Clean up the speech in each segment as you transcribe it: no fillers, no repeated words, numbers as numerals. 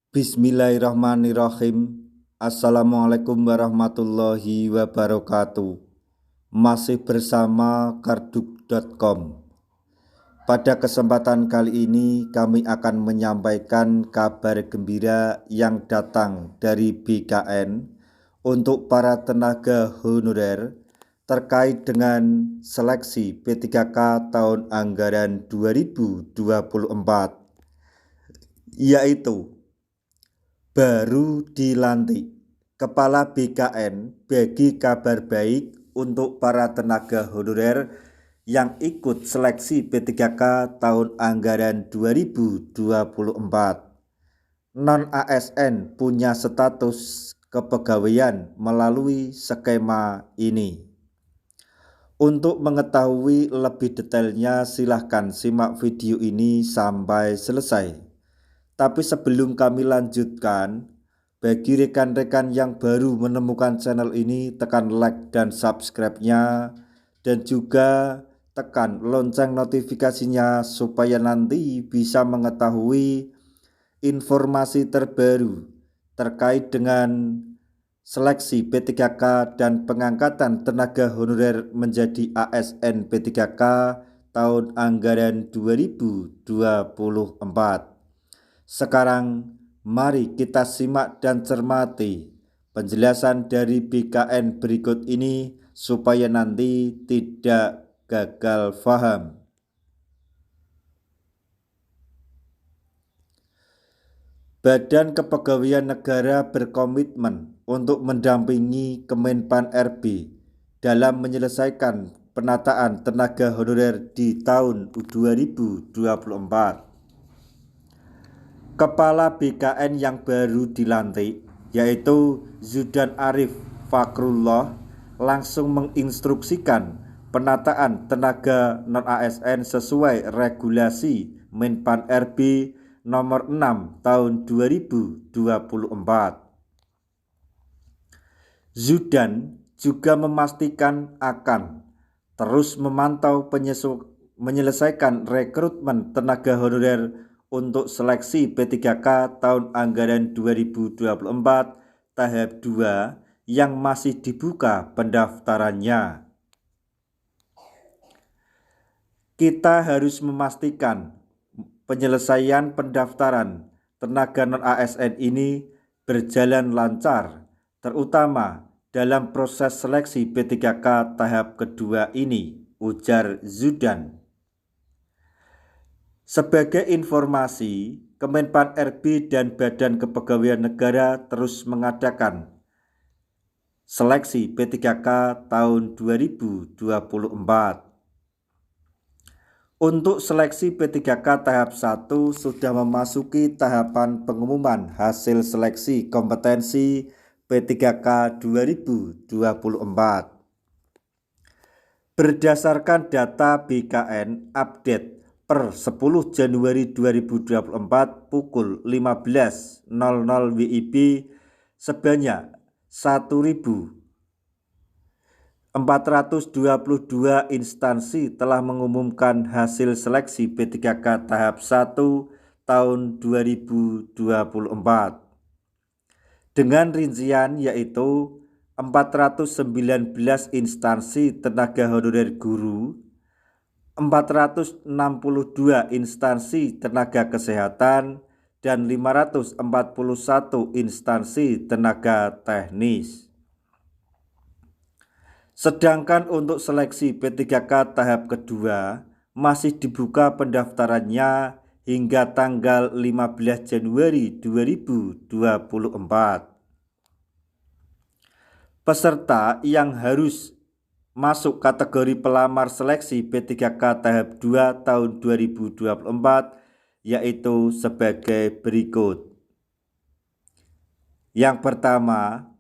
Bismillahirrahmanirrahim. Assalamualaikum warahmatullahi wabarakatuh. Masih bersama karduk.com. Pada kesempatan kali ini kami akan menyampaikan kabar gembira yang datang dari BKN untuk para tenaga honorer terkait dengan seleksi P3K tahun anggaran 2024, yaitu baru dilantik Kepala BKN. Bagi kabar baik untuk para tenaga honorer yang ikut seleksi P3K tahun anggaran 2024. Non-ASN punya status kepegawaian melalui skema ini. Untuk mengetahui lebih detailnya silahkan simak video ini sampai selesai. Tapi sebelum kami lanjutkan, bagi rekan-rekan yang baru menemukan channel ini, tekan like dan subscribe-nya, dan juga tekan lonceng notifikasinya supaya nanti bisa mengetahui informasi terbaru terkait dengan seleksi P3K dan pengangkatan tenaga honorer menjadi ASN P3K tahun anggaran 2024. Sekarang mari kita simak dan cermati penjelasan dari BKN berikut ini supaya nanti tidak gagal paham. Badan Kepegawaian Negara berkomitmen untuk mendampingi Kemenpan RB dalam menyelesaikan penataan tenaga honorer di tahun 2024. Kepala BKN yang baru dilantik, yaitu Zudan Arif Fakrullah, langsung menginstruksikan penataan tenaga non-ASN sesuai regulasi Menpan RB nomor 6 tahun 2024. Zudan juga memastikan akan terus memantau menyelesaikan rekrutmen tenaga honorer untuk seleksi P3K tahun anggaran 2024 tahap 2 yang masih dibuka pendaftarannya. Kita harus memastikan penyelesaian pendaftaran tenaga non-ASN ini berjalan lancar, terutama dalam proses seleksi P3K tahap kedua ini, ujar Zudan. Sebagai informasi, Kemenpan RB dan Badan Kepegawaian Negara terus mengadakan seleksi P3K tahun 2024. Untuk seleksi P3K tahap 1 sudah memasuki tahapan pengumuman hasil seleksi kompetensi P3K 2024. Berdasarkan data BKN update per 10 Januari 2024 pukul 15.00 WIB, sebanyak 1.422 instansi telah mengumumkan hasil seleksi P3K tahap 1 tahun 2024. Dengan rincian yaitu 419 instansi tenaga honorer guru, 462 instansi tenaga kesehatan, dan 541 instansi tenaga teknis. Sedangkan untuk seleksi P3K tahap kedua masih dibuka pendaftarannya hingga tanggal 15 Januari 2024. Peserta yang harus masuk kategori pelamar seleksi P3K tahap 2 tahun 2024 yaitu sebagai berikut. Yang pertama,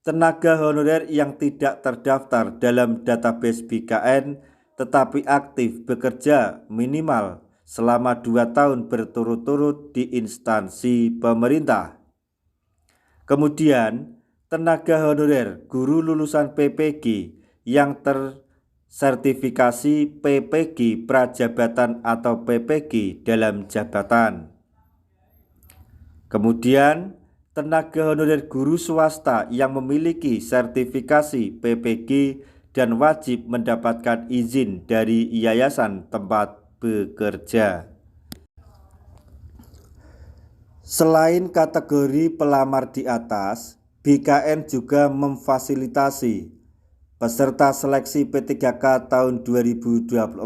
tenaga honorer yang tidak terdaftar dalam database BKN tetapi aktif bekerja minimal selama 2 tahun berturut-turut di instansi pemerintah. Kemudian, tenaga honorer guru lulusan PPG yang tersertifikasi PPG Prajabatan atau PPG dalam jabatan. Kemudian, tenaga honorer guru swasta yang memiliki sertifikasi PPG dan wajib mendapatkan izin dari yayasan tempat bekerja. Selain kategori pelamar di atas, BKN juga memfasilitasi peserta seleksi P3K tahun 2024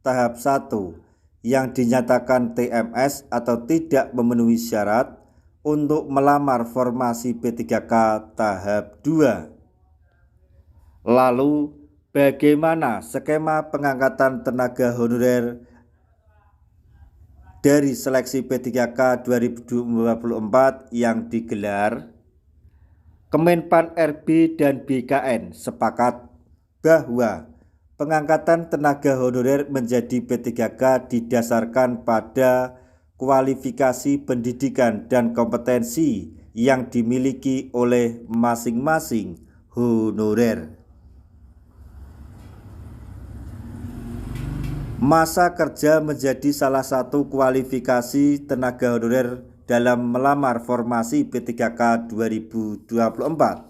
tahap 1 yang dinyatakan TMS atau tidak memenuhi syarat untuk melamar formasi P3K tahap 2. Lalu, bagaimana skema pengangkatan tenaga honorer dari seleksi P3K 2024 yang digelar? Kemenpan RB dan BKN sepakat bahwa pengangkatan tenaga honorer menjadi P3K didasarkan pada kualifikasi pendidikan dan kompetensi yang dimiliki oleh masing-masing honorer. Masa kerja menjadi salah satu kualifikasi tenaga honorer dalam melamar formasi P3K 2024.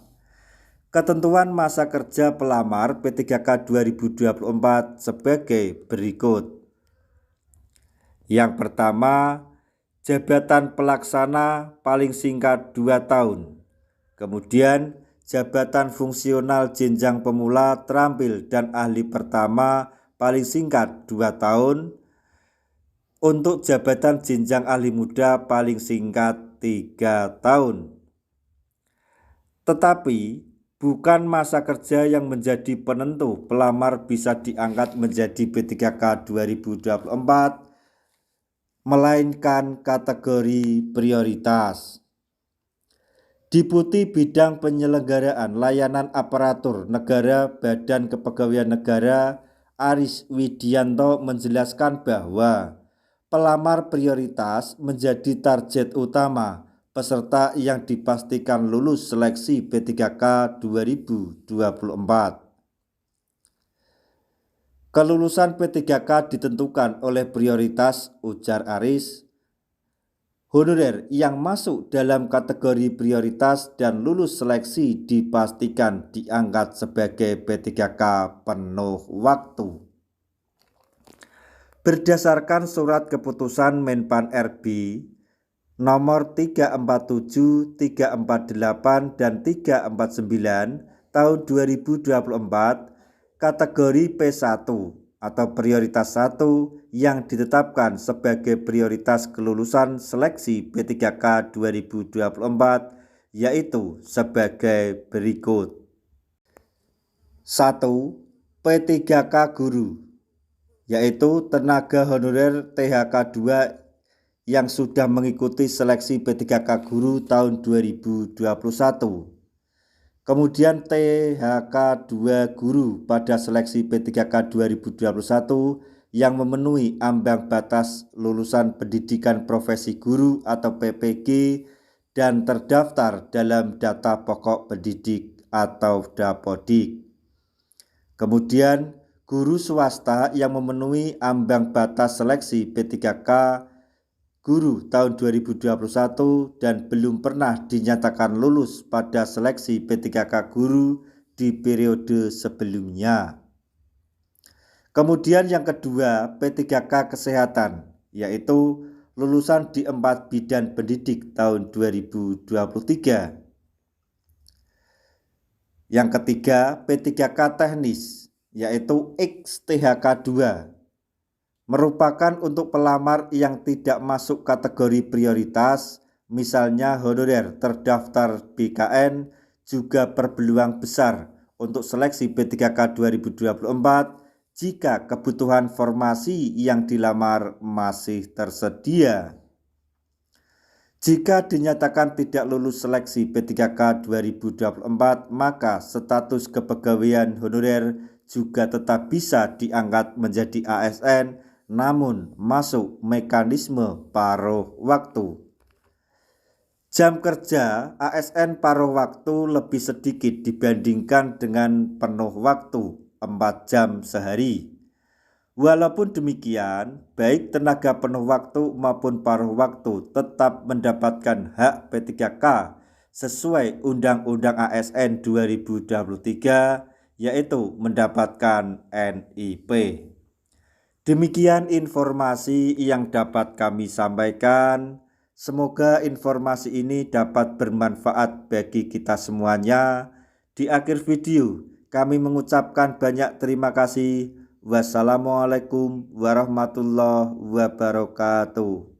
Ketentuan masa kerja pelamar P3K 2024 sebagai berikut. Yang pertama, jabatan pelaksana paling singkat 2 tahun. Kemudian, jabatan fungsional jenjang pemula terampil dan ahli pertama paling singkat 2 tahun. Untuk jabatan jenjang ahli muda paling singkat 3 tahun. Tetapi bukan masa kerja yang menjadi penentu pelamar bisa diangkat menjadi P3K 2024, melainkan kategori prioritas. Deputi Bidang Penyelenggaraan Layanan Aparatur Negara Badan Kepegawaian Negara Aris Widianto menjelaskan bahwa pelamar prioritas menjadi target utama peserta yang dipastikan lulus seleksi P3K 2024. Kelulusan P3K ditentukan oleh prioritas, ujar Aris. Honorer yang masuk dalam kategori prioritas dan lulus seleksi dipastikan diangkat sebagai P3K penuh waktu. Berdasarkan surat keputusan Menpan RB nomor 347, 348, dan 349 tahun 2024, kategori P1 atau prioritas 1 yang ditetapkan sebagai prioritas kelulusan seleksi P3K 2024 yaitu sebagai berikut. 1. P3K Guru, yaitu tenaga honorer THK 2 yang sudah mengikuti seleksi P3K Guru tahun 2021. Kemudian THK 2 Guru pada seleksi P3K 2021 yang memenuhi ambang batas lulusan pendidikan profesi guru atau PPG dan terdaftar dalam data pokok pendidik atau Dapodik. Kemudian guru swasta yang memenuhi ambang batas seleksi P3K Guru tahun 2021 dan belum pernah dinyatakan lulus pada seleksi P3K Guru di periode sebelumnya. Kemudian yang kedua, P3K Kesehatan, yaitu lulusan di 4 bidang pendidik tahun 2023. Yang ketiga, P3K Teknis, yaitu XTHK 2. Merupakan untuk pelamar yang tidak masuk kategori prioritas, misalnya honorer terdaftar BKN, juga berpeluang besar untuk seleksi P3K 2024 jika kebutuhan formasi yang dilamar masih tersedia. Jika dinyatakan tidak lulus seleksi P3K 2024, maka status kepegawaian honorer juga tetap bisa diangkat menjadi ASN, namun masuk mekanisme paruh waktu. Jam kerja ASN paruh waktu lebih sedikit dibandingkan dengan penuh waktu 4 jam sehari. Walaupun demikian, baik tenaga penuh waktu maupun paruh waktu tetap mendapatkan hak P3K sesuai Undang-Undang ASN 2023, yaitu mendapatkan NIP. Demikian informasi yang dapat kami sampaikan. Semoga informasi ini dapat bermanfaat bagi kita semuanya. Di akhir video, kami mengucapkan banyak terima kasih. Wassalamualaikum warahmatullahi wabarakatuh.